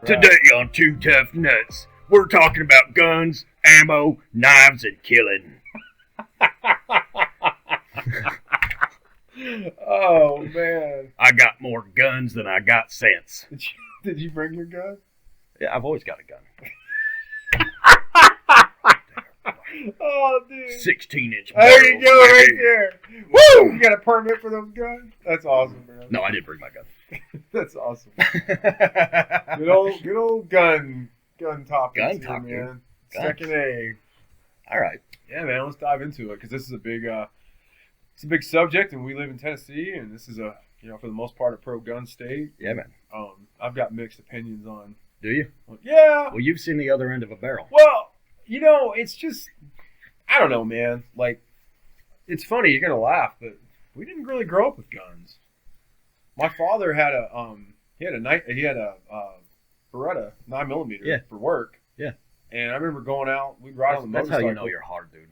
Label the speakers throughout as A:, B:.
A: Today on Two Tough Nuts, we're talking about guns, ammo, knives, and killing.
B: Oh, man.
A: I got more guns than I got sense.
B: Did you bring your gun?
A: Yeah, I've always got a gun.
B: Oh, dude.
A: 16-inch
B: There you go, right there. Woo! You got a permit for those guns? That's awesome, man.
A: No, I didn't bring my gun.
B: That's awesome. Good old gun topic.
A: Gun talk,
B: man.
A: Gun.
B: Second A.
A: All right.
B: Yeah, man. Let's dive into it because this is a big, subject, and we live in Tennessee, and this is for the most part, a pro-gun state.
A: Yeah, man.
B: I've got mixed opinions on.
A: Do you?
B: Yeah.
A: Well, you've seen the other end of a barrel.
B: Well, it's just, I don't know, man. Like, it's funny. You're gonna laugh, but we didn't really grow up with guns. My father had a Beretta 9mm for work.
A: Yeah.
B: And I remember going out. We'd ride on the motorcycle.
A: That's how you know you're hard, dude.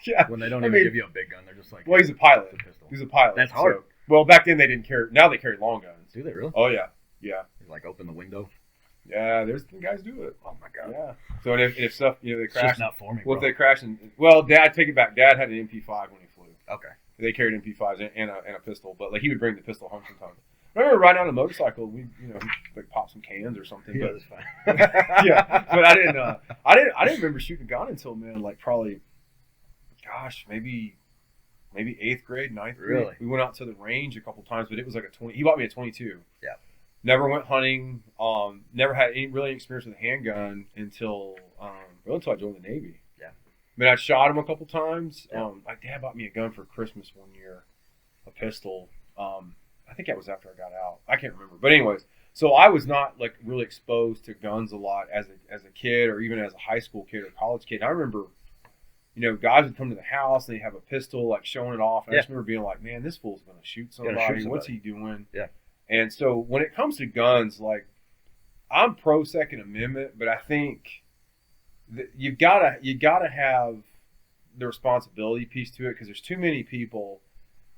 B: Yeah.
A: When they don't even give you a big gun, they're just like.
B: Well, he's a pilot.
A: It's a pistol.
B: He's a pilot.
A: That's hard.
B: So, well, back then they didn't carry. Now they carry long guns.
A: Do they really?
B: Oh yeah. Yeah.
A: You like open the window.
B: Yeah, there's some guys do it.
A: Oh my god.
B: Yeah. So if stuff they
A: It's
B: crash.
A: just not for me.
B: Well,
A: Bro.
B: if they crash Dad, take it back. Dad had an MP5 when he flew.
A: Okay.
B: They carried MP5s and a pistol, but like he would bring the pistol home sometimes. I remember riding on a motorcycle. We like pop some cans or something.
A: Yeah,
B: but,
A: that's fine.
B: Yeah, but I didn't remember shooting a gun until like probably, gosh, maybe 8th grade, 9th grade.
A: Really?
B: We went out to the range a couple times, but it was like a 20. He bought me a 22.
A: Yeah.
B: Never went hunting. Never had any really experience with a handgun until I joined the Navy.
A: Yeah.
B: I mean, I shot him a couple times.
A: Yeah.
B: My dad bought me a gun for Christmas one year, a pistol. I think that was after I got out. I can't remember. But anyways, so I was not like really exposed to guns a lot as a kid or even as a high school kid or college kid. And I remember, guys would come to the house and they'd have a pistol like showing it off. And I just remember being like, man, this fool's going to shoot somebody. What's he doing? Yeah. And so when it comes to guns, like I'm pro Second Amendment, but I think that you gotta have the responsibility piece to it because there's too many people.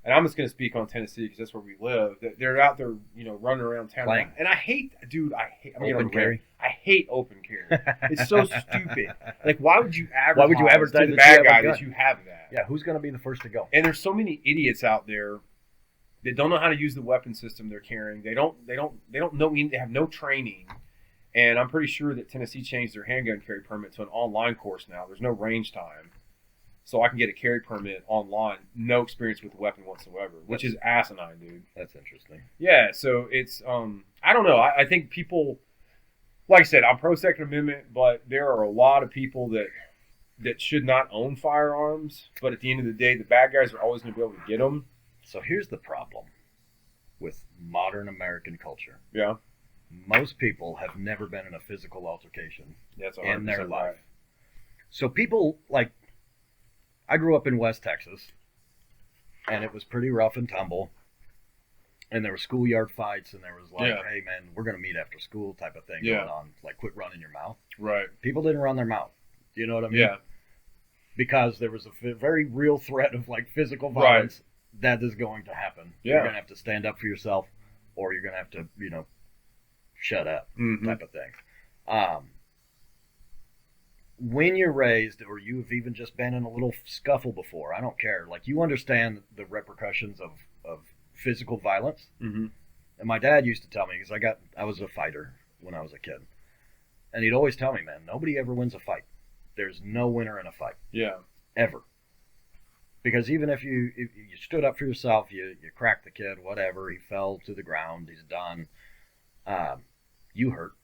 B: And I'm just going to speak on Tennessee because that's where we live. They're out there, running around town.
A: Playing.
B: And I hate
A: open carry.
B: I hate open carry. It's so stupid. Like, why would you advertise to the
A: that
B: bad
A: you have a
B: guy
A: gun?
B: that you have that?
A: Yeah, who's going to be the first to go?
B: And there's so many idiots out there that don't know how to use the weapon system they're carrying. They don't know. They have no training. And I'm pretty sure that Tennessee changed their handgun carry permit to an online course now. There's no range time. So I can get a carry permit online, no experience with the weapon whatsoever, which is asinine, dude.
A: That's interesting.
B: Yeah, so it's, I don't know. I think people, like I said, I'm pro Second Amendment, but there are a lot of people that should not own firearms. But at the end of the day, the bad guys are always going to be able to get them.
A: So here's the problem with modern American culture.
B: Yeah.
A: Most people have never been in a physical altercation in their life.
B: Right.
A: So people like, I grew up in West Texas, and it was pretty rough and tumble. And there were schoolyard fights, and there was like, hey, man, we're going to meet after school type of thing going on. Like, quit running your mouth.
B: Right.
A: People didn't run their mouth. You know what I mean?
B: Yeah.
A: Because there was a very real threat of, like, physical violence that is going to happen. Yeah. You're going to have to stand up for yourself, or you're going to have to, shut up type of thing. When you're raised, or you've even just been in a little scuffle before, I don't care. Like, you understand the repercussions of physical violence. Mm-hmm. And my dad used to tell me, because I was a fighter when I was a kid. And he'd always tell me, man, nobody ever wins a fight. There's no winner in a fight. Yeah. Ever. Because even if you stood up for yourself, you cracked the kid, whatever, he fell to the ground, he's done, you hurt.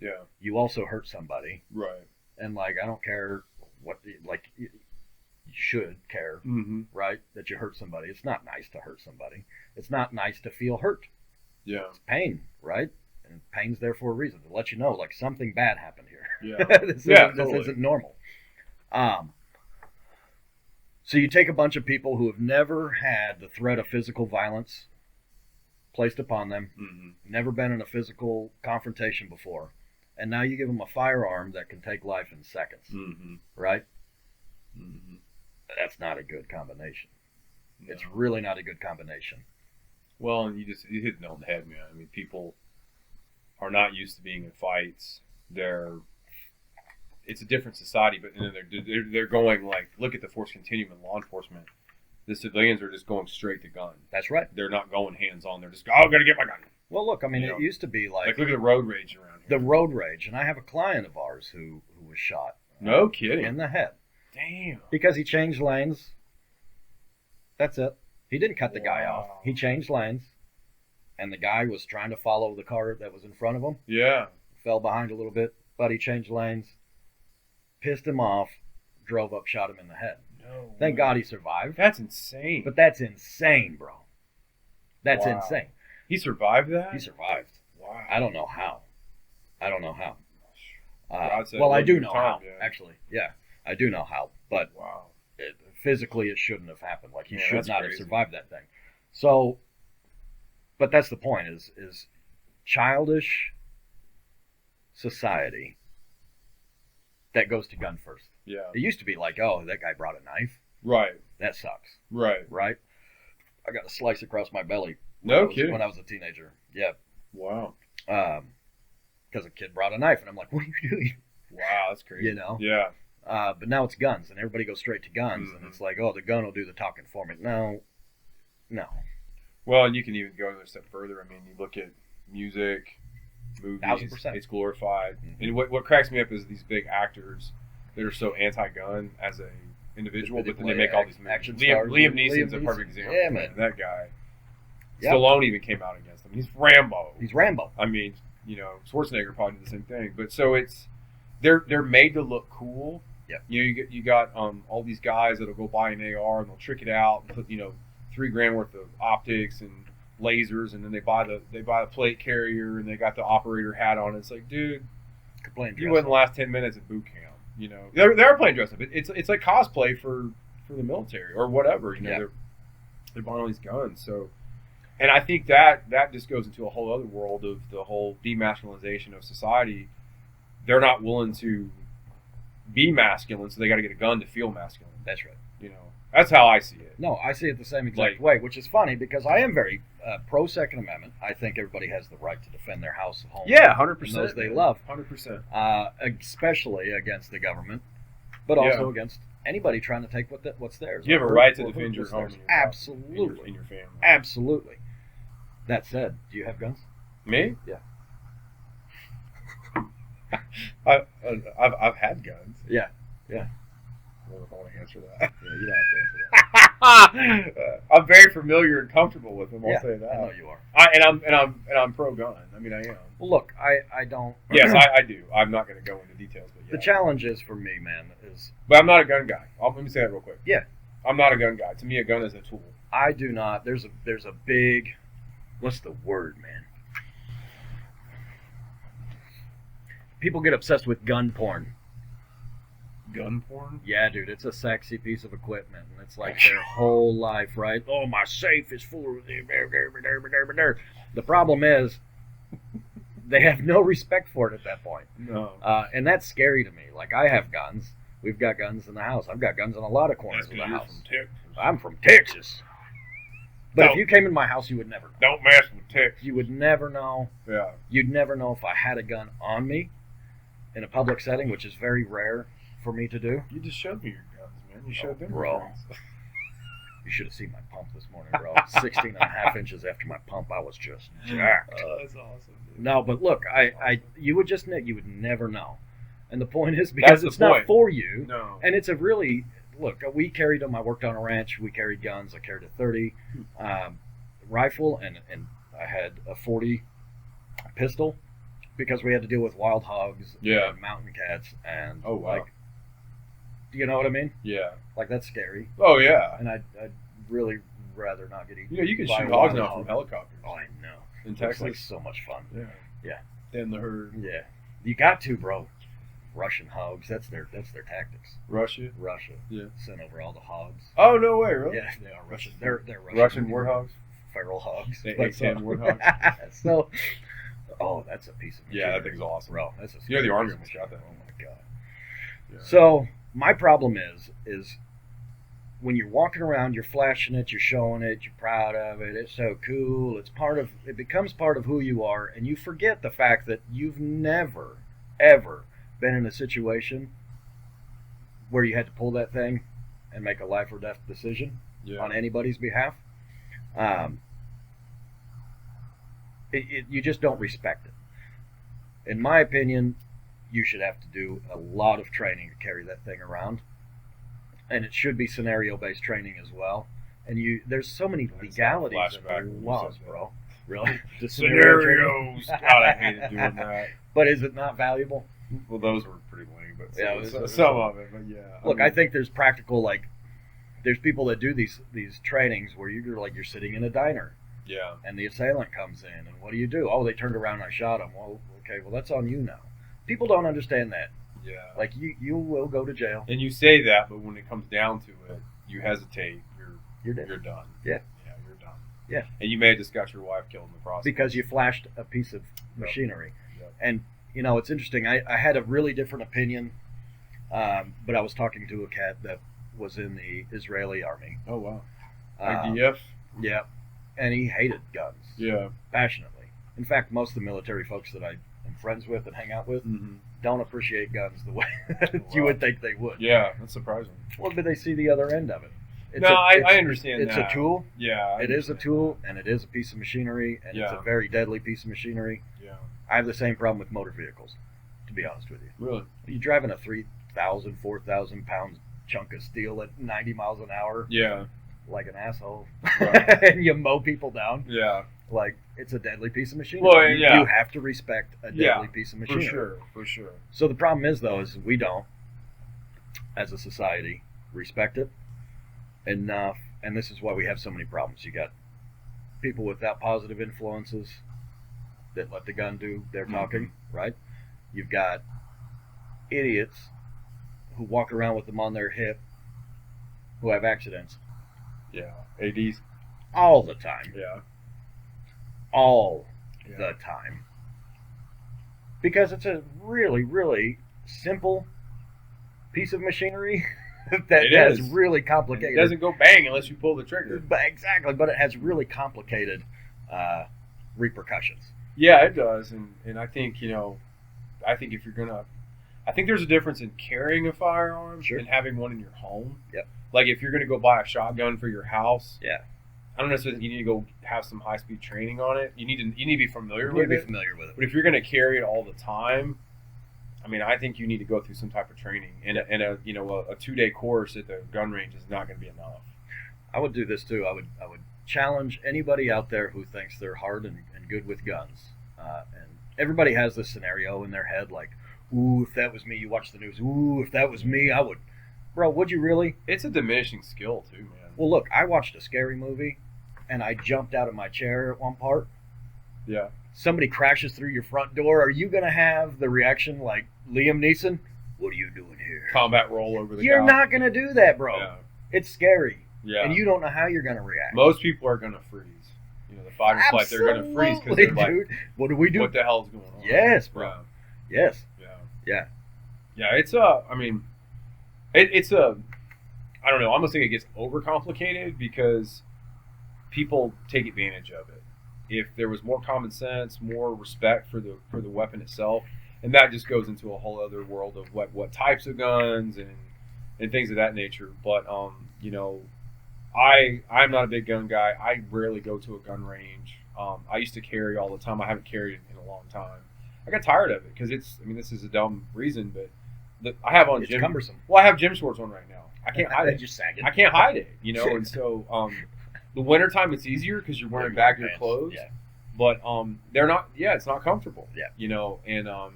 A: Yeah. You also hurt somebody. Right. And, like, I don't care what, like, you should care, right, that you hurt somebody. It's not nice to hurt somebody. It's not nice to feel hurt. Yeah. It's pain, right? And pain's there for a reason, to let you know, like, something bad happened here. Yeah. This isn't normal. So you take a bunch of people who have never had the threat of physical violence placed upon them, never been in a physical confrontation before, and now you give them a firearm that can take life in seconds, right? That's not a good combination. No. It's really not a good combination.
B: Well, and you hit it on the head, man. I mean, people are not used to being in fights. It's a different society, but then they're going like, look at the force continuum in law enforcement. The civilians are just going straight to gun.
A: That's right.
B: They're not going hands on. They're just, I'm gonna get my gun.
A: Well, look, I mean, it used to be like
B: look at the road rage around here.
A: The road rage, and I have a client of ours who was shot.
B: No kidding.
A: In the head.
B: Damn.
A: Because he changed lanes. That's it. He didn't cut the guy off. He changed lanes, and the guy was trying to follow the car that was in front of him.
B: Yeah.
A: Fell behind a little bit, but he changed lanes, pissed him off, drove up, shot him in the head.
B: No.
A: Thank God he survived.
B: That's insane.
A: But that's insane, bro. That's insane.
B: He survived that?
A: He survived.
B: Wow.
A: I don't know how.
B: Well,
A: I do know how, actually. Yeah, I do know how. But physically, it shouldn't have happened. Like, he should not have survived that thing. So, but that's the point, is childish society that goes to gun first.
B: Yeah.
A: It used to be like, oh, that guy brought a knife.
B: Right.
A: That sucks.
B: Right.
A: Right? I got a slice across my belly.
B: No kidding.
A: When I was a teenager. Yeah.
B: Wow.
A: Because a kid brought a knife, and I'm like, what are you doing?
B: Wow, that's crazy.
A: You know?
B: Yeah.
A: But now it's guns, and everybody goes straight to guns, and it's like, oh, the gun will do the talking for me. No.
B: Well, and you can even go a step further. I mean, you look at music, movies,
A: 1000%.
B: It's glorified. And what cracks me up is these big actors that are so anti-gun as a individual, but then they make all these movies.
A: Action
B: Liam
A: stars.
B: Neeson's a perfect example.
A: Yeah, man.
B: That guy.
A: Yep.
B: Stallone even came out against him. He's Rambo. I mean, Schwarzenegger probably did the same thing. But so they're made to look cool.
A: Yep.
B: You got all these guys that'll go buy an AR and they'll trick it out and put $3,000 worth of optics and lasers, and then they buy the plate carrier and they got the operator hat on. It's like, dude, you wouldn't last 10 minutes at boot camp. They're playing dress up. It's like cosplay for the military or whatever. They're buying all these guns. So, and I think that just goes into a whole other world of the whole demasculinization of society. They're not willing to be masculine, so they got to get a gun to feel masculine.
A: That's right.
B: That's how I see it.
A: No, I see it the same exact way, which is funny because I am very pro Second Amendment. I think everybody has the right to defend their house, home,
B: yeah, 100%,
A: and those they love,
B: 100%,
A: especially against the government, but also against anybody trying to take what's theirs.
B: You have a right to defend your home,
A: absolutely,
B: in your family,
A: absolutely. That said, do you have guns?
B: Me?
A: Yeah.
B: I've had guns.
A: Yeah.
B: I don't know if I want to answer that.
A: Yeah, you don't have to answer that.
B: I'm very familiar and comfortable with them. I'll say that.
A: I know you are.
B: I'm pro gun. I mean, I am.
A: Well, look, I don't.
B: Yes, I do. I'm not going to go into details, but yeah.
A: The challenge is for me, man, is.
B: But I'm not a gun guy. Let me say that real quick.
A: Yeah.
B: I'm not a gun guy. To me, a gun is a tool.
A: I do not. There's a big. What's the word, man? People get obsessed with gun porn.
B: Gun porn?
A: Yeah, dude, it's a sexy piece of equipment, and it's like their whole life, right? Oh, my safe is full of... The problem is, they have no respect for it at that point.
B: No.
A: And that's scary to me. Like, I have guns. We've got guns in the house. I've got guns in a lot of corners of the house. I'm from Texas. But if you came in my house, you would never know.
B: Don't mess with Texas.
A: You would never know.
B: Yeah.
A: You'd never know if I had a gun on me in a public setting, which is very rare for me to do.
B: You just showed me your guns, man. You showed them
A: bro.
B: your guns.
A: You should have seen my pump this morning, bro. 16 and a half inches after my pump, I was just jacked.
B: Oh, that's awesome, dude.
A: No, but look, you would never know. And the point is, because it's not for you.
B: No.
A: And it's a really, look, we carried them. I worked on a ranch. We carried guns. I carried a 30 rifle, and I had a 40 pistol because we had to deal with wild hogs and mountain cats. And like, you know what I mean?
B: Yeah.
A: Like, that's scary.
B: Oh, yeah.
A: And I'd really rather not get eaten.
B: You can shoot hogs now from helicopters.
A: Oh, I know.
B: In Texas.
A: It's like so much fun. Yeah.
B: Thin the herd.
A: Yeah. You got to, bro. Russian hogs. That's their tactics.
B: Russia.
A: Yeah. Sent over all the hogs.
B: Oh, no way, really?
A: Yeah, they are Russian. They're
B: Russian warthogs?
A: Feral hogs.
B: They A-10 warthogs?
A: So, that's a piece of material.
B: Yeah, that thing's awesome.
A: Bro, that's a
B: the Army almost got that.
A: Oh, my God.
B: Yeah.
A: So, my problem is when you're walking around, you're flashing it, you're showing it, you're proud of it. It's so cool. It becomes part of who you are, and you forget the fact that you've never, ever been in a situation where you had to pull that thing and make a life or death decision on anybody's behalf. You just don't respect it. In my opinion, you should have to do a lot of training to carry that thing around. And it should be scenario-based training as well. And there's so many legalities and laws, bro. Really? The
B: Scenarios. God, I hated doing that.
A: But is it not valuable?
B: Well, those were pretty lame, but
A: yeah,
B: some of it. But yeah.
A: Look, I think there's practical, like, there's people that do these trainings where you're sitting in a diner.
B: Yeah.
A: And the assailant comes in, and what do you do? Oh, they turned around and I shot him. Well, okay, well, that's on you now. People don't understand that.
B: Yeah.
A: Like, you will go to jail.
B: And you say that, but when it comes down to it, you hesitate. You're dead. You're done.
A: Yeah.
B: Yeah, you're done.
A: Yeah.
B: And you may have just got your wife killed in the process.
A: Because you flashed a piece of machinery.
B: Yep.
A: And, you know, it's interesting. I had a really different opinion, but I was talking to a cat that was in the Israeli army.
B: Oh, wow. IDF?
A: Yeah. And he hated guns.
B: Yeah.
A: Passionately. In fact, most of the military folks that I am friends with and hang out with don't appreciate guns the way you would think they would.
B: Yeah, that's surprising.
A: Well, but they see the other end of it.
B: I understand
A: it's
B: that.
A: A tool.
B: Yeah.
A: It is a tool, and it is a piece of machinery, and it's a very deadly piece of machinery.
B: Yeah.
A: I have the same problem with motor vehicles, to be honest with you.
B: Really?
A: You're driving a 3,000, 4,000 pound chunk of steel at 90 miles an hour.
B: Yeah.
A: Like an asshole.
B: Right.
A: And you mow people down.
B: Yeah.
A: Like, it's a deadly piece of machinery.
B: Well, yeah.
A: You have to respect a deadly piece of machinery.
B: For sure.
A: So the problem is, though, is we don't, as a society, respect it enough. And this is why we have so many problems. You got people without positive influences that let the gun do their talking, right? You've got idiots who walk around with them on their hip who have accidents.
B: Yeah. ADs.
A: All the time.
B: Yeah.
A: All the time. Because it's a really, really simple piece of machinery that is really complicated.
B: It doesn't go bang unless you pull the trigger.
A: Exactly, but it has really complicated repercussions.
B: Yeah, it does. And I think, I think if you're going to... I think there's a difference in carrying a firearm and having one in your home.
A: Yep.
B: Like if you're going to go buy a shotgun for your house.
A: Yeah.
B: I don't necessarily think you need to go have some high-speed training on it. You need to be familiar
A: with it.
B: But if you're going to carry it all the time, I mean, I think you need to go through some type of training. And a 2-day course at the gun range is not going to be enough.
A: I would do this too. I would challenge anybody out there who thinks they're hard and good with guns. And everybody has this scenario in their head, like, ooh, if that was me. You watch the news. Ooh, if that was me, I would. Bro, would you really?
B: It's a diminishing skill too, man.
A: Well, look, I watched a scary movie, and I jumped out of my chair at one part.
B: Yeah.
A: Somebody crashes through your front door. Are you going to have the reaction like Liam Neeson? What are you doing here?
B: Combat roll over the
A: You're
B: couch.
A: not going to do that, bro.
B: Yeah.
A: It's scary.
B: Yeah.
A: And you don't know how you're going to react.
B: Most people are going to freeze. The fight or flight, they're going to freeze because they're like,
A: dude, what do we do?
B: What the hell's going on?
A: Yes, bro. Yes.
B: Yeah. It's I don't know. I almost think it gets overcomplicated because people take advantage of it. If there was more common sense, more respect for the weapon itself, and that just goes into a whole other world of what types of guns and things of that nature. But I'm not a big gun guy. I rarely go to a gun range. I used to carry all the time. I haven't carried in a long time. I got tired of it because this is a dumb reason, but I have on
A: it's cumbersome.
B: Well, I have gym shorts on right now. I can't hide it.
A: Just sagging.
B: I can't hide it, and so the wintertime it's easier because you're wearing baggier clothes. Yeah. But they're not. Yeah, it's not comfortable.
A: Yeah.
B: And
A: I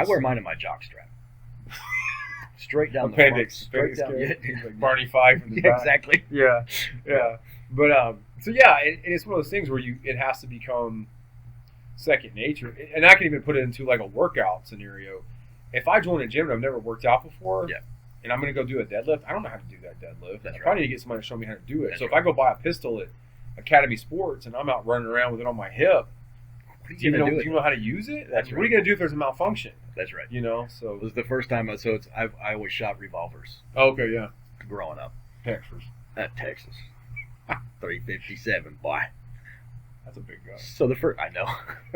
A: wear mine in my jock strap. Straight down the front. Straight down.
B: Like Barney Fife in the back.
A: Exactly.
B: Yeah. But it's one of those things where it has to become second nature, and I can even put it into like a workout scenario. If I join a gym and I've never worked out before, and I'm going to go do a deadlift, I don't know how to do that deadlift. I probably need to get somebody to show me how to do it. If I go buy a pistol at Academy Sports and I'm out running around with it on my hip, do you know how to use it? What are you going to do if there's a malfunction?
A: That's right.
B: So
A: it was the first time. I always shot revolvers.
B: Oh, okay, yeah.
A: Growing up,
B: Texas.
A: Texas. 357, boy.
B: That's a big gun.
A: So the first, I know.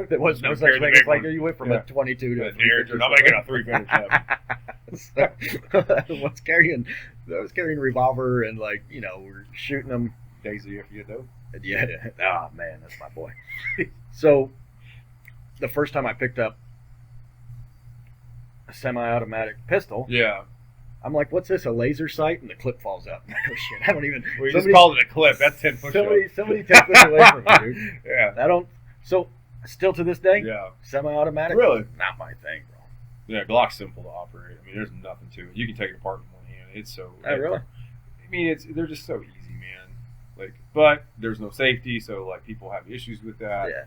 A: There was no
B: Just
A: such
B: carry the
A: thing
B: big
A: as like
B: one.
A: you went from a 22 to a
B: They're not making a 357.
A: I was carrying revolver and like, you know, we're shooting them.
B: Daisy, if you know.
A: Yeah. Oh man, that's my boy. So the first time I picked up a semi-automatic pistol,
B: Yeah.
A: I'm like, what's this, a laser sight? And the clip falls out. I'm like, oh shit, I don't even.
B: Well, you just called it a clip. That's 10 push-ups.
A: Somebody take this away from me, dude.
B: Yeah.
A: I don't. So still to this day,
B: Yeah.
A: semi-automatic.
B: Really?
A: Not my thing, bro.
B: Yeah, Glock's simple to operate. I mean, there's nothing to it. You can take it apart in one hand. It's so.
A: Oh, really?
B: I mean, they're just so easy, man. Like, but there's no safety, so like people have issues with that.
A: Yeah.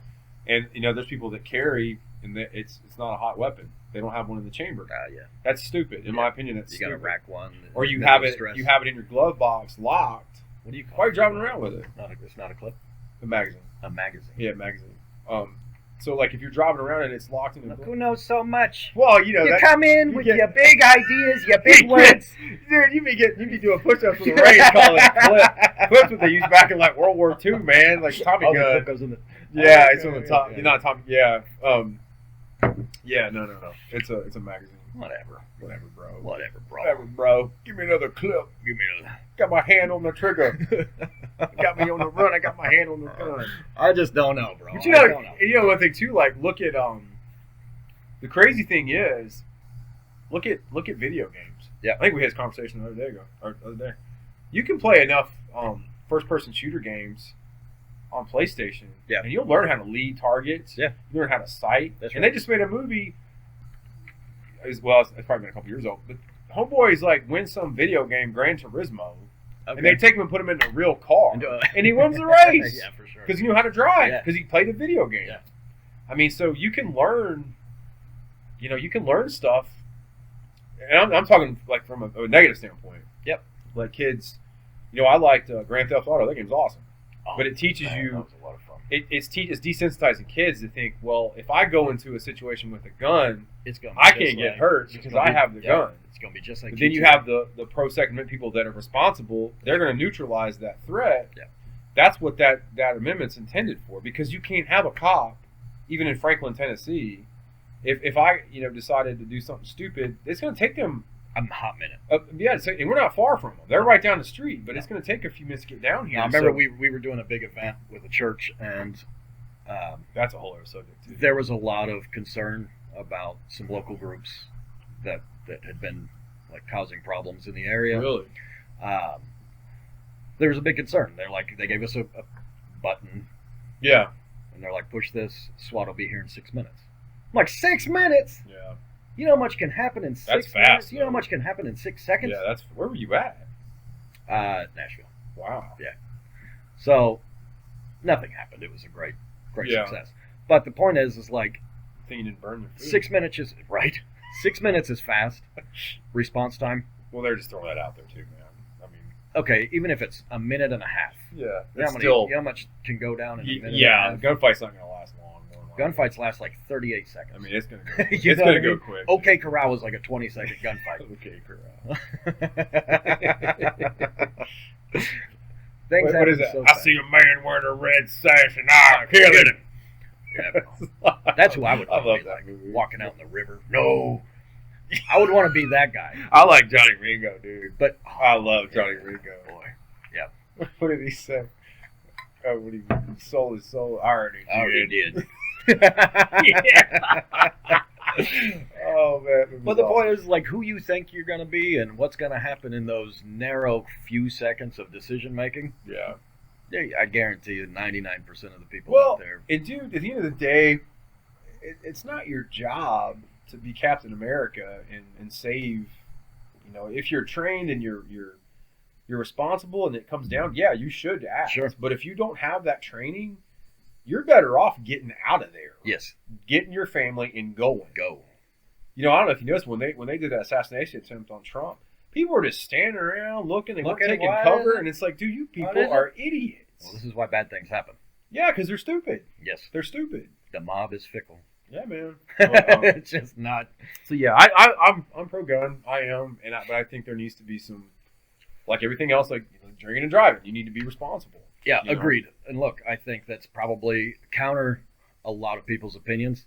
B: And you know, there's people that carry, and it's not a hot weapon. They don't have one in the chamber.
A: Yeah.
B: That's stupid, in my opinion. That's
A: You
B: stupid.
A: got to rack one.
B: Or you have it. You have it in your glove box, locked.
A: What do you call
B: Why are
A: it?
B: you driving around with it?
A: It's not a clip.
B: The magazine.
A: A magazine.
B: Yeah, magazine. So like if you're driving around and it's locked in the
A: Look who knows so much.
B: well, you know,
A: You
B: that,
A: come in
B: you
A: with
B: get-
A: your big ideas, your big words.
B: Dude, you be doing push-ups with a ray and calling it clip. Clips what they used back in like World War II, man. Like Tommy
A: Oh, the
B: gun.
A: clip goes in the.
B: Yeah,
A: Oh,
B: it's on the
A: yeah,
B: top.
A: yeah,
B: You're not Tommy. Yeah. Yeah. No. It's a magazine.
A: Whatever,
B: Whatever, bro.
A: bro.
B: Bro. Give me another clip.
A: Give me another.
B: Got my hand on the trigger. Got me on the run. I got my hand on the gun.
A: I just don't know, bro.
B: But
A: I don't know.
B: you know one thing too. Like, look at the crazy thing is, look at video games.
A: Yeah.
B: I think we had this conversation the other day. You can play enough first-person shooter games on PlayStation,
A: Yeah.
B: and you'll learn how to lead targets.
A: Yeah.
B: You learn how to sight.
A: That's
B: and
A: right.
B: they just made a movie. As well, it's probably been a couple years old. But homeboys like win some video game, Gran Turismo, and they take him and put him in a real car, and he wins the race.
A: Yeah, for sure.
B: Because he knew how to drive.
A: Yeah.
B: Because he played a video game.
A: Yeah.
B: I mean, so you can learn. You know, you can learn stuff, and I'm talking like from a negative standpoint.
A: Yep.
B: Like kids, you know, I liked Grand Theft Auto. That game's awesome,
A: Oh,
B: but it teaches
A: man,
B: you.
A: That was a lot of fun.
B: It's desensitizing kids to think, well, if I go into a situation with a gun,
A: It's gonna.
B: I can't get hurt because I have the gun.
A: It's gonna be just like.
B: But then you have the pro Second Amendment people that are responsible. They're going to neutralize that threat.
A: Yeah.
B: That's what that amendment's intended for. Because you can't have a cop, even in Franklin, Tennessee. If I decided to do something stupid, it's going to take them.
A: a hot minute.
B: And we're not far from them. They're right down the street, but it's going to take a few minutes to get down here.
A: Now, I remember we were doing a big event with a church, and
B: that's a whole other subject too.
A: there was a lot of concern about some local groups that had been like causing problems in the area.
B: Really?
A: There was a big concern. They gave us a button,
B: Yeah.
A: and they're like, push this, SWAT will be here in 6 minutes. I'm like, 6 minutes?
B: Yeah.
A: You know how much can happen in 6
B: That's
A: minutes?
B: fast,
A: You know how
B: though.
A: much can happen in 6 seconds?
B: Yeah. Where were you at?
A: Nashville.
B: Wow.
A: So nothing happened. It was a great
B: Yeah.
A: success. But the point is like
B: I think you didn't burn your food.
A: 6 minutes is right. 6 minutes is fast. Response time.
B: Well, they're just throwing that out there too, man. I mean,
A: Okay, even if it's a minute and a half.
B: yeah,
A: You know,
B: it's
A: how much can go down in a minute?
B: yeah.
A: And
B: The gunfight's not going to last long.
A: gunfights last like 38 seconds.
B: I mean, it's going to go.
A: You
B: It's
A: know
B: going
A: what
B: to
A: I
B: go
A: mean?
B: quick.
A: OK Corral was like a 20-second gunfight.
B: Okay, corral.
A: Things
B: What is
A: happen
B: it?
A: so
B: I
A: fast.
B: see a man wearing a red sash and I'll kill him.
A: Yeah, that's who I would
B: I
A: want to
B: love
A: be
B: that
A: like,
B: movie.
A: walking out in the river. No. I would want to be that guy.
B: I like Johnny Ringo, dude.
A: But
B: I love Johnny Ringo.
A: boy. Yeah.
B: What did he say? Oh, when he sold his soul, I already
A: did.
B: Yeah. Oh man.
A: But the point is, like, who you think you're going to be and what's going to happen in those narrow few seconds of decision making.
B: Yeah.
A: Yeah, I guarantee you 99% of the people
B: Well,
A: out there.
B: and dude, at the end of the day, it's not your job to be Captain America and save. You know, if you're trained and you're responsible and it comes down, yeah, you should act.
A: Sure.
B: But if you don't have that training, you're better off getting out of there.
A: Yes.
B: Getting your family and going.
A: Go.
B: You know, I don't know if you noticed when they did that assassination attempt on Trump, people were just standing around looking and taking
A: why
B: cover,
A: is it?
B: and it's like, dude, you
A: What
B: people
A: is it?
B: are idiots.
A: Well, this is why bad things happen.
B: Yeah, because they're stupid.
A: Yes.
B: They're stupid.
A: The mob is fickle.
B: Yeah, man.
A: It's just not.
B: So yeah, I'm pro gun. I am, but I think there needs to be some like everything else, like drinking and driving, you need to be responsible.
A: Yeah, agreed. And look, I think that's probably counter a lot of people's opinions,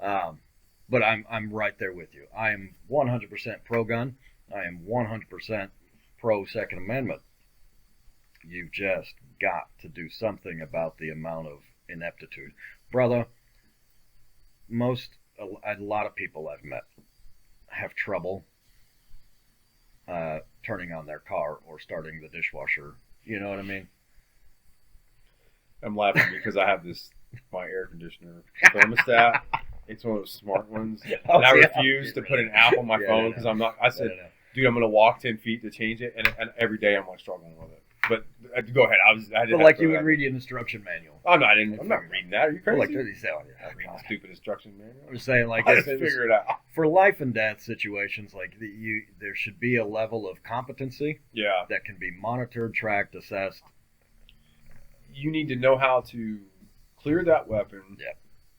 A: but I'm right there with you. I am 100% pro-gun. I am 100% pro-Second Amendment. You've just got to do something about the amount of ineptitude. Brother, a lot of people I've met have trouble turning on their car or starting the dishwasher. You know what I mean?
B: I'm laughing because I have my air conditioner thermostat. It's one of those smart ones. And I refuse to put an app on my phone because I'm not. I said, dude, I'm going to walk 10 feet to change it. And every day I'm like struggling with it. But go ahead.
A: But like you would read an instruction manual.
B: I'm not reading that. Are you crazy?
A: Like, I'm
B: reading a stupid instruction manual.
A: I'm just saying, like,
B: I figure it out.
A: For life and death situations, like there should be a level of competency.
B: Yeah.
A: That can be monitored, tracked, assessed.
B: You need to know how to clear that weapon.
A: Yeah.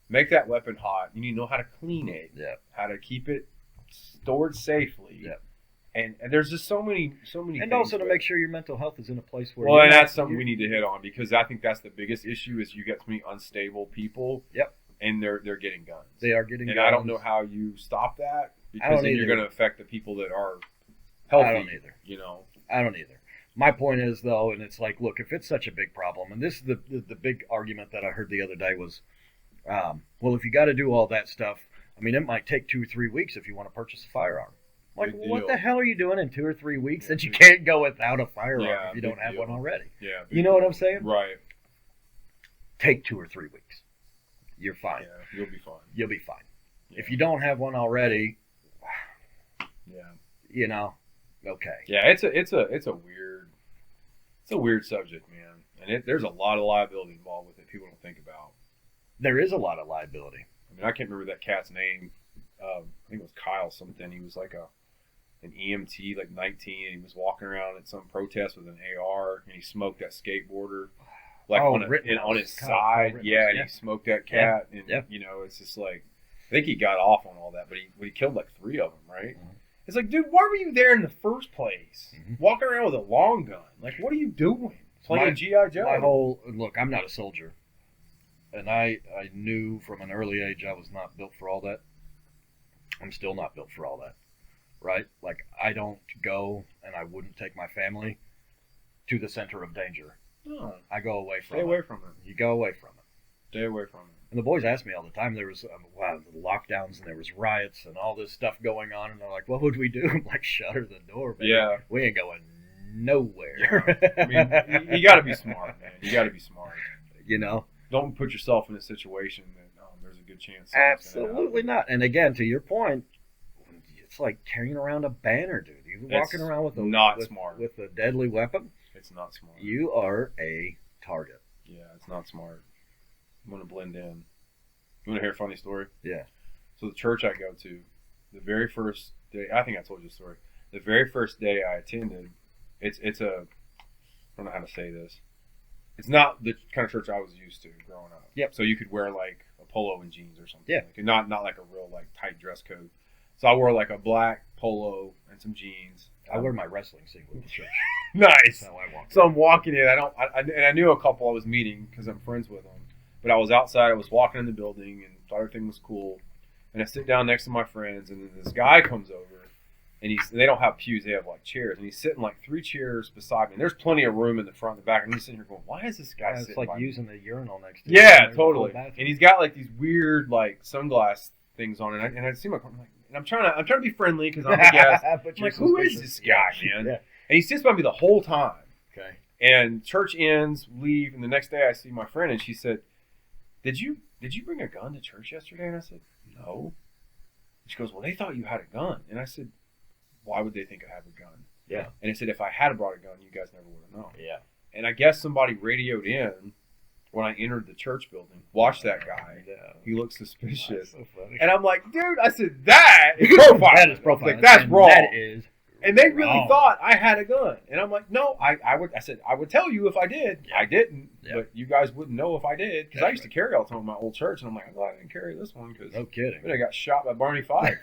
B: Make that weapon hot. You need to know how to clean it.
A: Yeah.
B: How to keep it stored safely.
A: Yeah.
B: And there's just so many
A: and
B: things.
A: Also to make sure your mental health is in a place where.
B: Well, and that's something we need to hit on because I think that's the biggest issue is you get so many unstable people.
A: Yep.
B: And they're getting guns.
A: They are getting guns.
B: And I don't know how you stop that because then you're going to affect the people that are healthy.
A: I don't either. I don't either. My point is though, and it's like, look, if it's such a big problem, and this is the big argument that I heard the other day was, well, if you got to do all that stuff, I mean, it might take 2 or 3 weeks if you want to purchase a firearm. Like, what the hell are you doing in 2 or 3 weeks that you can't go without a firearm if you don't have one already?
B: Yeah.
A: You know what I'm saying?
B: Right.
A: Take 2 or 3 weeks. You're fine.
B: Yeah, you'll be fine.
A: You'll be fine.
B: Yeah.
A: If you don't have one already, okay.
B: Yeah, it's a weird subject, man. And there's a lot of liability involved with it people don't think about.
A: There is a lot of liability.
B: I mean, I can't remember that cat's name. I think it was Kyle something. He was like an EMT, like 19, and he was walking around at some protest with an AR, and he smoked that skateboarder, like on his side. And he smoked that cat, and it's just like, I think he got off on all that, but he killed like 3 of them, right? Mm-hmm. It's like, dude, why were you there in the first place? Mm-hmm. Walking around with a long gun, like, what are you doing? Playing G.I. Joe?
A: Look, I'm not a soldier, and I knew from an early age I was not built for all that. I'm still not built for all that, right? Like, I don't go, and I wouldn't take my family to the center of danger.
B: No.
A: I go away from it.
B: Stay away from it.
A: You go away from it.
B: Stay away from it.
A: And the boys ask me all the time, there was the lockdowns and there was riots and all this stuff going on, and they're like, what would we do? I'm like, shutter the door, baby.
B: Yeah.
A: We ain't going nowhere.
B: Yeah. I mean, you got to be smart, man. You got to be smart.
A: Don't
B: put yourself in a situation that there's a good chance.
A: Absolutely not. And again, to your point, it's like carrying around a banner, dude. You're walking around with a deadly weapon.
B: It's not smart.
A: You are a target.
B: Yeah, it's not smart. I'm going to blend in. You want to hear a funny story?
A: Yeah.
B: So the church I go to, the very first day, I think I told you the story. The very first day I attended, I don't know how to say this. It's not the kind of church I was used to growing up.
A: Yep.
B: So you could wear like a polo and jeans or something.
A: Yeah.
B: Like, not like a real like tight dress code. So I wore like a black polo and some jeans.
A: I wear my wrestling singlet to church.
B: Nice.
A: That's how I walk.
B: So I'm walking in. And I knew a couple I was meeting because I'm friends with them. But I was outside. I was walking in the building and thought everything was cool. And I sit down next to my friends, and then this guy comes over, and they don't have pews. They have like chairs, and he's sitting like 3 chairs beside me. And there's plenty of room in the front and the back. And he's sitting here going, "Why is this guy?"
A: It's like using the urinal next to.
B: Yeah, totally. And he's got like these weird like sunglass things on, and I see my, and I'm trying to be friendly because I'm a guest. I'm like, who is this guy, man? Yeah. And he sits by me the whole time.
A: Okay.
B: And church ends, leave, and the next day I see my friend, and she said, Did you bring a gun to church yesterday? And I said, no. She goes, well, they thought you had a gun. And I said, why would they think I have a gun?
A: Yeah.
B: And I said, if I had brought a gun, you guys never would have known.
A: Yeah.
B: And I guess somebody radioed in when I entered the church building. Watch that guy. Yeah. He looks suspicious.
A: So funny.
B: And I'm like, dude, I said, that is profiling.
A: That is profiling.
B: Like, that's wrong.
A: That is.
B: And they really thought I had a gun. And I'm like, no, I said, I would tell you if I did. Yeah. I didn't. Yeah. But you guys wouldn't know if I did. Because I used to carry all the time in my old church. And I'm like, I'm glad I didn't carry this one. Cause
A: no kidding.
B: I got shot by Barney Fife.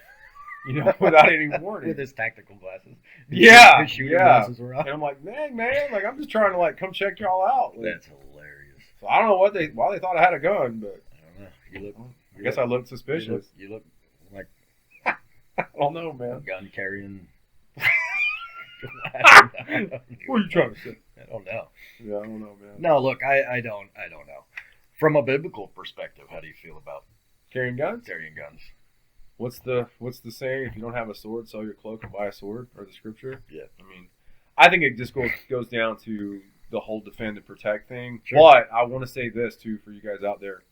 B: without any warning.
A: With his tactical glasses.
B: His
A: shooting glasses were on.
B: And I'm like, man, like I'm just trying to like come check y'all out. Like,
A: That's hilarious.
B: So I don't know why they thought I had a gun, but
A: I don't know.
B: I guess I looked suspicious.
A: You look like
B: I don't know, man.
A: gun carrying.
B: What are you trying to say?
A: I don't know.
B: Yeah, I don't know, man.
A: No, look, I don't know. From a biblical perspective, how do you feel about
B: Carrying guns?
A: carrying guns?
B: What's the saying? If you don't have a sword, sell your cloak and buy a sword, or the scripture?
A: Yeah.
B: I mean, I think it just goes down to the whole defend and protect thing.
A: Sure.
B: But I want to say this too for you guys out there: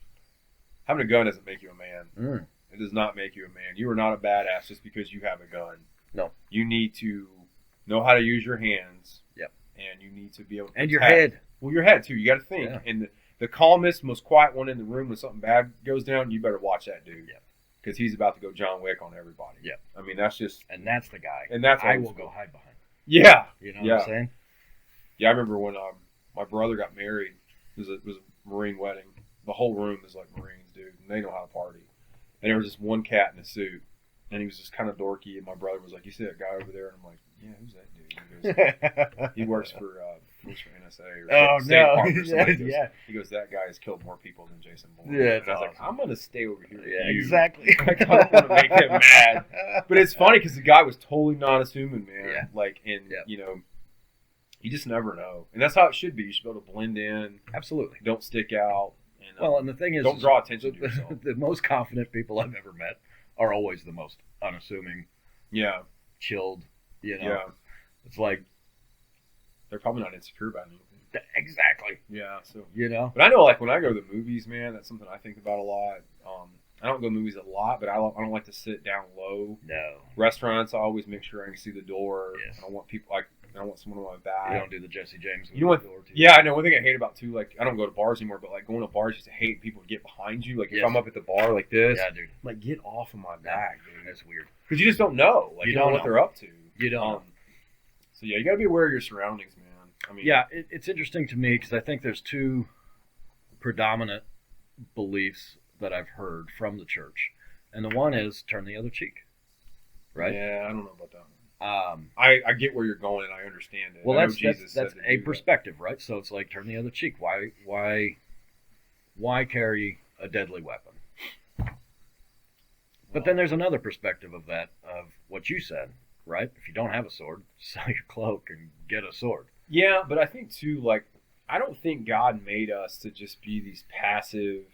B: having a gun doesn't make you a man. It does not make you a man. You are not a badass just because you have a gun.
A: No.
B: You need to know how to use your hands.
A: Yep.
B: And you need to be able to
A: And your
B: protect.
A: head.
B: Well, your head too. You got to think.
A: Yeah.
B: And the calmest, most quiet one in the room when something bad goes down, you better watch that dude.
A: Yep.
B: Because he's about to go John Wick on everybody.
A: Yep.
B: I mean, that's just.
A: And that's the guy.
B: And that's
A: I will go hide behind.
B: Yeah.
A: You know
B: Yeah.
A: what I'm saying?
B: Yeah, I remember when my brother got married. It was a Marine wedding. The whole room is like Marines, dude, and they know how to party. And there was this one cat in a suit, and he was just kind of dorky. And my brother was like, "You see that guy over there?" And I'm like, "Yeah, who's that dude?" He goes, "He works for NSA or State Department or something." He goes, He goes, "That guy has killed more people than Jason Bourne."
A: Yeah,
B: and I was like, "I'm gonna stay over here."
A: Yeah,
B: with you.
A: exactly.
B: Like, I don't want to make him mad. But it's funny because the guy was totally non-assuming, man.
A: Yeah.
B: Like, and you just never know, and that's how it should be. You should be able to blend in.
A: Absolutely.
B: Don't stick out. And,
A: Well, and the thing is,
B: don't draw attention to yourself.
A: The most confident people I've ever met are always the most unassuming,
B: Yeah.
A: chilled. You know,
B: Yeah.
A: it's like
B: They're probably not insecure about anything.
A: exactly.
B: Yeah. So.
A: You know,
B: But I know, like when I go to the movies, man, that's something I think about a lot. I don't go to movies a lot, but I don't like to sit down low.
A: no,
B: Restaurants, I always make sure I can see the door.
A: Yes.
B: I don't want people I don't want someone on my back.
A: you don't do the Jesse James.
B: You know what? Yeah, I know. One thing I hate about too, like I don't go to bars anymore, but like going to bars, I used to hate people to get behind you. Like if
A: Yes.
B: I'm up at the bar like this,
A: Yeah, dude,
B: like get off of my back, dude.
A: that's weird.
B: Because you just don't know. Like you don't know what they're up to.
A: You don't know.
B: So yeah, you got to be aware of your surroundings, man. I mean,
A: Yeah, it's interesting to me because I think there's two predominant beliefs that I've heard from the church, and the one is turn the other cheek, right?
B: Yeah, I don't know about that one. I get where you're going and I understand it.
A: Well,
B: I know
A: that's
B: Jesus
A: that's
B: said to
A: a
B: do
A: perspective, right? So it's like turn the other cheek. Why carry a deadly weapon? But then there's another perspective of that, of what you said, right? If you don't have a sword, sell your cloak and get a sword.
B: Yeah, but I think too, like, I don't think God made us to just be these passive,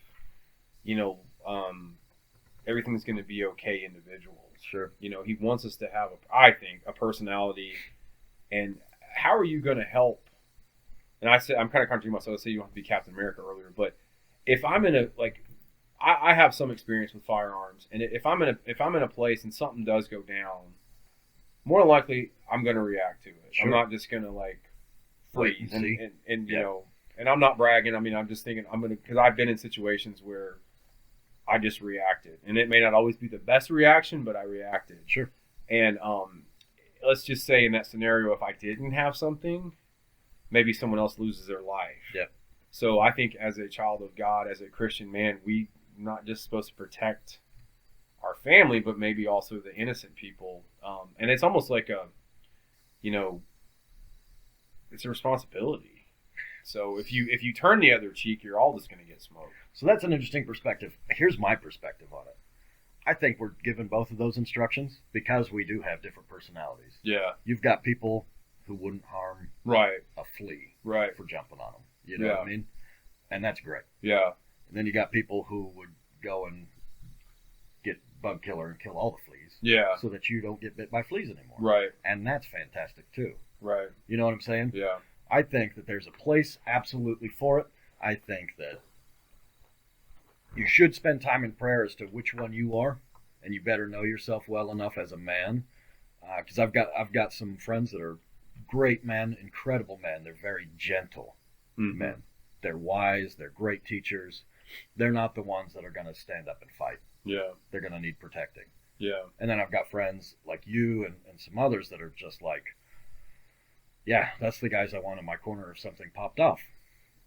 B: everything's going to be okay individuals.
A: Sure.
B: He wants us to have, I think, a personality. And how are you going to help? And I'm kind of contradicting myself. I say you don't have to be Captain America earlier, but if I'm in I have some experience with firearms, and if I'm in a place and something does go down, more than likely I'm going to react to it.
A: Sure.
B: I'm not just going to freeze and
A: Yeah.
B: And I'm not bragging. I mean, I'm just thinking because I've been in situations where I just reacted, and it may not always be the best reaction, but I reacted.
A: Sure.
B: And let's just say in that scenario, if I didn't have something, maybe someone else loses their life.
A: Yeah.
B: So I think as a child of God, as a Christian man, we not just supposed to protect our family, but maybe also the innocent people. And it's almost like it's a responsibility. So if you turn the other cheek, you're all just going to get smoked.
A: So that's an interesting perspective. Here's my perspective on it. I think we're given both of those instructions because we do have different personalities.
B: Yeah.
A: You've got people who wouldn't harm
B: Right.
A: a flea
B: Right.
A: for jumping on them. You know what I mean? And that's great.
B: Yeah.
A: And then you got people who would go and get bug killer and kill all the fleas.
B: Yeah.
A: So that you don't get bit by fleas anymore.
B: Right.
A: And that's fantastic too.
B: Right.
A: You know what I'm saying?
B: Yeah.
A: I think that there's a place absolutely for it. I think that you should spend time in prayer as to which one you are, and you better know yourself well enough as a man. Because I've got some friends that are great men, incredible men. They're very gentle men. They're wise. They're great teachers. They're not the ones that are going to stand up and fight.
B: Yeah.
A: They're going to need protecting.
B: Yeah.
A: And then I've got friends like you and some others that are just like, yeah, that's the guys I want in my corner if something popped off.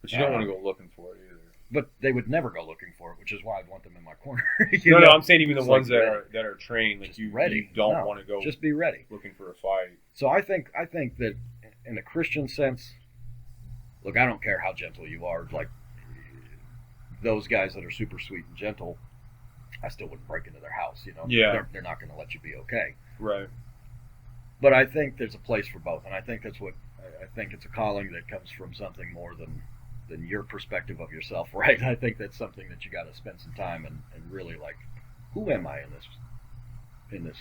B: But you don't want to go looking for it either.
A: But they would never go looking for it, which is why I'd want them in my corner.
B: No, I'm saying even the ones that are trained, like you don't want to go
A: just be ready
B: looking for a fight.
A: So I think that in a Christian sense, look, I don't care how gentle you are. Like those guys that are super sweet and gentle, I still wouldn't break into their house.
B: Yeah,
A: they're not going to let you be okay.
B: Right.
A: But I think there's a place for both, and I think that's what I think it's a calling that comes from something more than your perspective of yourself, right? I think that's something that you got to spend some time and really like, who am I in this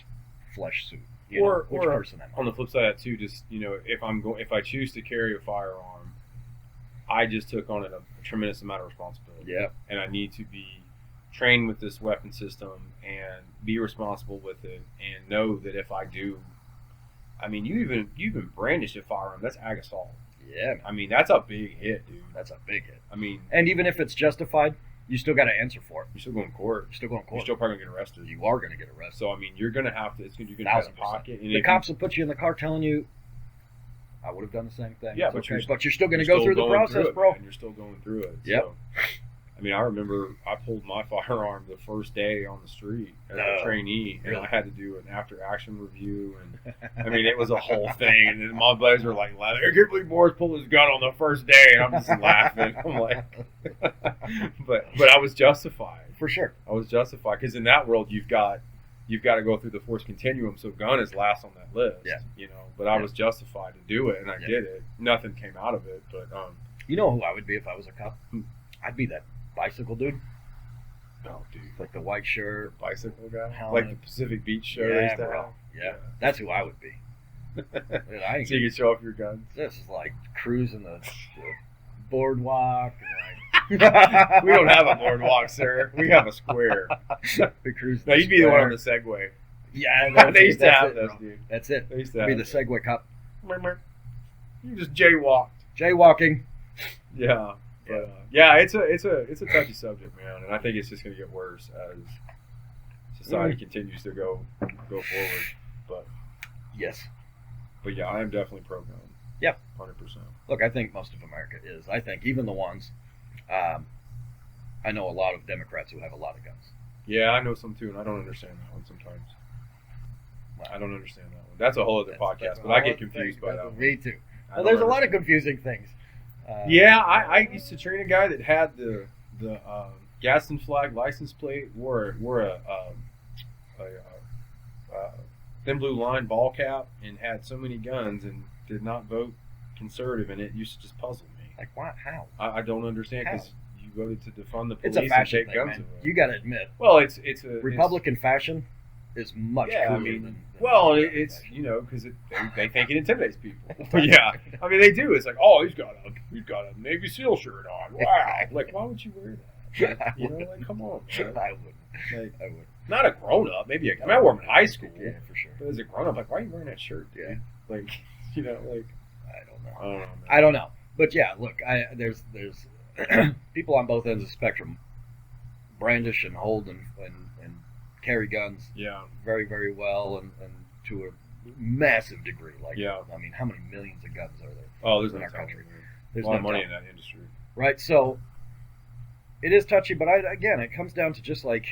A: flesh suit? Which person am I?
B: On the flip side of that too, just if I choose to carry a firearm, I just took on a tremendous amount of responsibility.
A: Yeah.
B: And I need to be trained with this weapon system and be responsible with it, and know that if I do, I mean, you even brandish a firearm, that's ag assault.
A: Yeah, man.
B: I mean, that's a big hit, dude.
A: That's a big hit.
B: I mean,
A: and even if it's justified, you still got to answer for it.
B: You're still going to court.
A: You're still
B: probably going to get arrested.
A: You are going to get arrested.
B: So I mean, you're going to have to. You're going to have a pocket. And
A: the cops will put you in the car telling you, "I would have done the same thing."
B: Yeah,
A: but you're still going to go through the process, bro.
B: And you're still going through it.
A: Yeah.
B: So, I mean, I remember I pulled my firearm the first day on the street as a trainee, and I had to do an after-action review, and I mean, it was a whole thing. And then my buddies were like, "I can't believe Morris pulled his gun on the first day," and I'm just laughing. I'm like, but I was justified
A: for sure.
B: I was justified because in that world, you've got to go through the force continuum. So gun is last on that list.
A: Yeah.
B: But I was justified to do it, and I did it. Nothing came out of it, but
A: you know who I would be if I was a cop? I'd be that bicycle dude.
B: Oh, dude.
A: Like the white shirt.
B: The bicycle guy?
A: Helmet.
B: Like the Pacific Beach show.
A: Yeah, bro. Yeah. That's who I would be.
B: So you can show off your guns?
A: This is like cruising the boardwalk.
B: We don't have a boardwalk, sir. We have a square.
A: We cruise.
B: No, you'd be the one on the Segway.
A: Yeah.
B: They used to have those, dude.
A: That's it.
B: They used to
A: be the Segway cop.
B: You just jaywalked.
A: Jaywalking.
B: Yeah. But, yeah, it's a touchy subject, man, and I think it's just going to get worse as society continues to go forward. But
A: yes,
B: but yeah, I am definitely pro gun.
A: Yep,
B: 100%.
A: Look, I think most of America is. I think even the ones. I know a lot of Democrats who have a lot of guns.
B: Yeah, I know some too, and I don't understand that one sometimes. I don't understand that one. That's a whole other podcast, but I get confused by that one.
A: Me too. Well, there's a lot of confusing things.
B: I used to train a guy that had the Gaston flag license plate, wore a thin blue line ball cap, and had so many guns, and did not vote conservative, and it used to just puzzle me.
A: Like what? How?
B: I don't understand, because you voted to defund the police.
A: It's a fashion
B: and take
A: thing,
B: guns
A: man.
B: away.
A: You got to admit.
B: Well, it's a
A: Republican fashion is much cooler than
B: it's because they think it intimidates people. Yeah, I mean they do. It's like, oh, he's got a Navy SEAL shirt on. Wow, like why would you wear that? Like come on, man.
A: I wouldn't. I would.
B: Not a grown up, maybe. I wore them in high school.
A: Yeah, for sure.
B: But as a grown up, like why are you wearing that shirt, dude?
A: Yeah.
B: Like like
A: I don't know.
B: I don't know. Man.
A: I don't know. But yeah, look, there's people on both ends of the spectrum brandish and hold and carry guns very, very well and to a massive degree. Like, I mean, how many millions of guns are there in our country?
B: There's a lot of money in that industry.
A: Right, so it is touchy, but again, it comes down to just like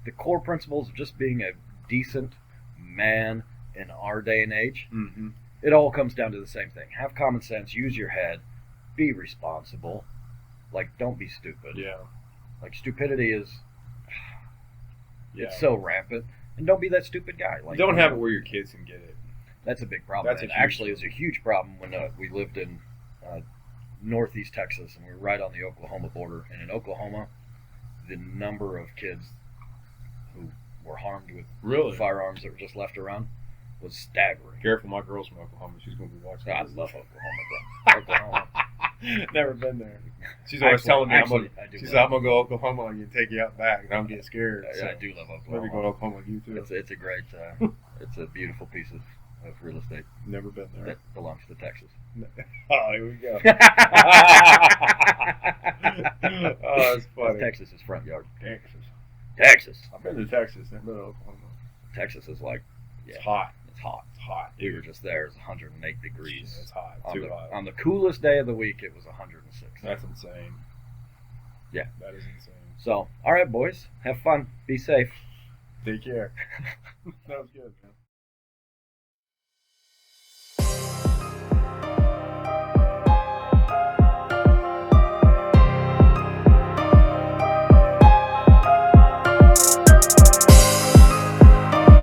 A: the core principles of just being a decent man in our day and age.
B: Mm-hmm.
A: It all comes down to the same thing. Have common sense, use your head, be responsible. Like, don't be stupid.
B: Yeah.
A: Like, stupidity is... It's so rampant. And don't be that stupid guy. Like,
B: don't have it where your kids can get it.
A: That's a big problem. It actually is a huge problem when we lived in northeast Texas, and we were right on the Oklahoma border. And in Oklahoma, the number of kids who were harmed with firearms that were just left around was staggering.
B: Careful, my girl's from Oklahoma. She's going to be watching.
A: I love Oklahoma, bro. Oklahoma.
B: Never been there. She's always telling me, I'm going to go to Oklahoma and take you out back, and I'm getting scared.
A: So I do love Oklahoma.
B: Maybe go to Oklahoma with you, too.
A: It's a great, it's a beautiful piece of real estate.
B: Never been there.
A: That belongs to Texas.
B: Oh, here we go. Oh, that's funny.
A: That's Texas's front yard.
B: Texas. I've been to Texas. I've been to Oklahoma.
A: Texas is like,
B: it's hot.
A: It's hot.
B: It's hot.
A: We were just there. It's 108 degrees.
B: It's hot.
A: Too hot. On the coolest day of the week, it was 106.
B: That's insane.
A: Yeah.
B: That is insane.
A: So, all right, boys, have fun. Be safe.
B: Take care. Sounds good, man.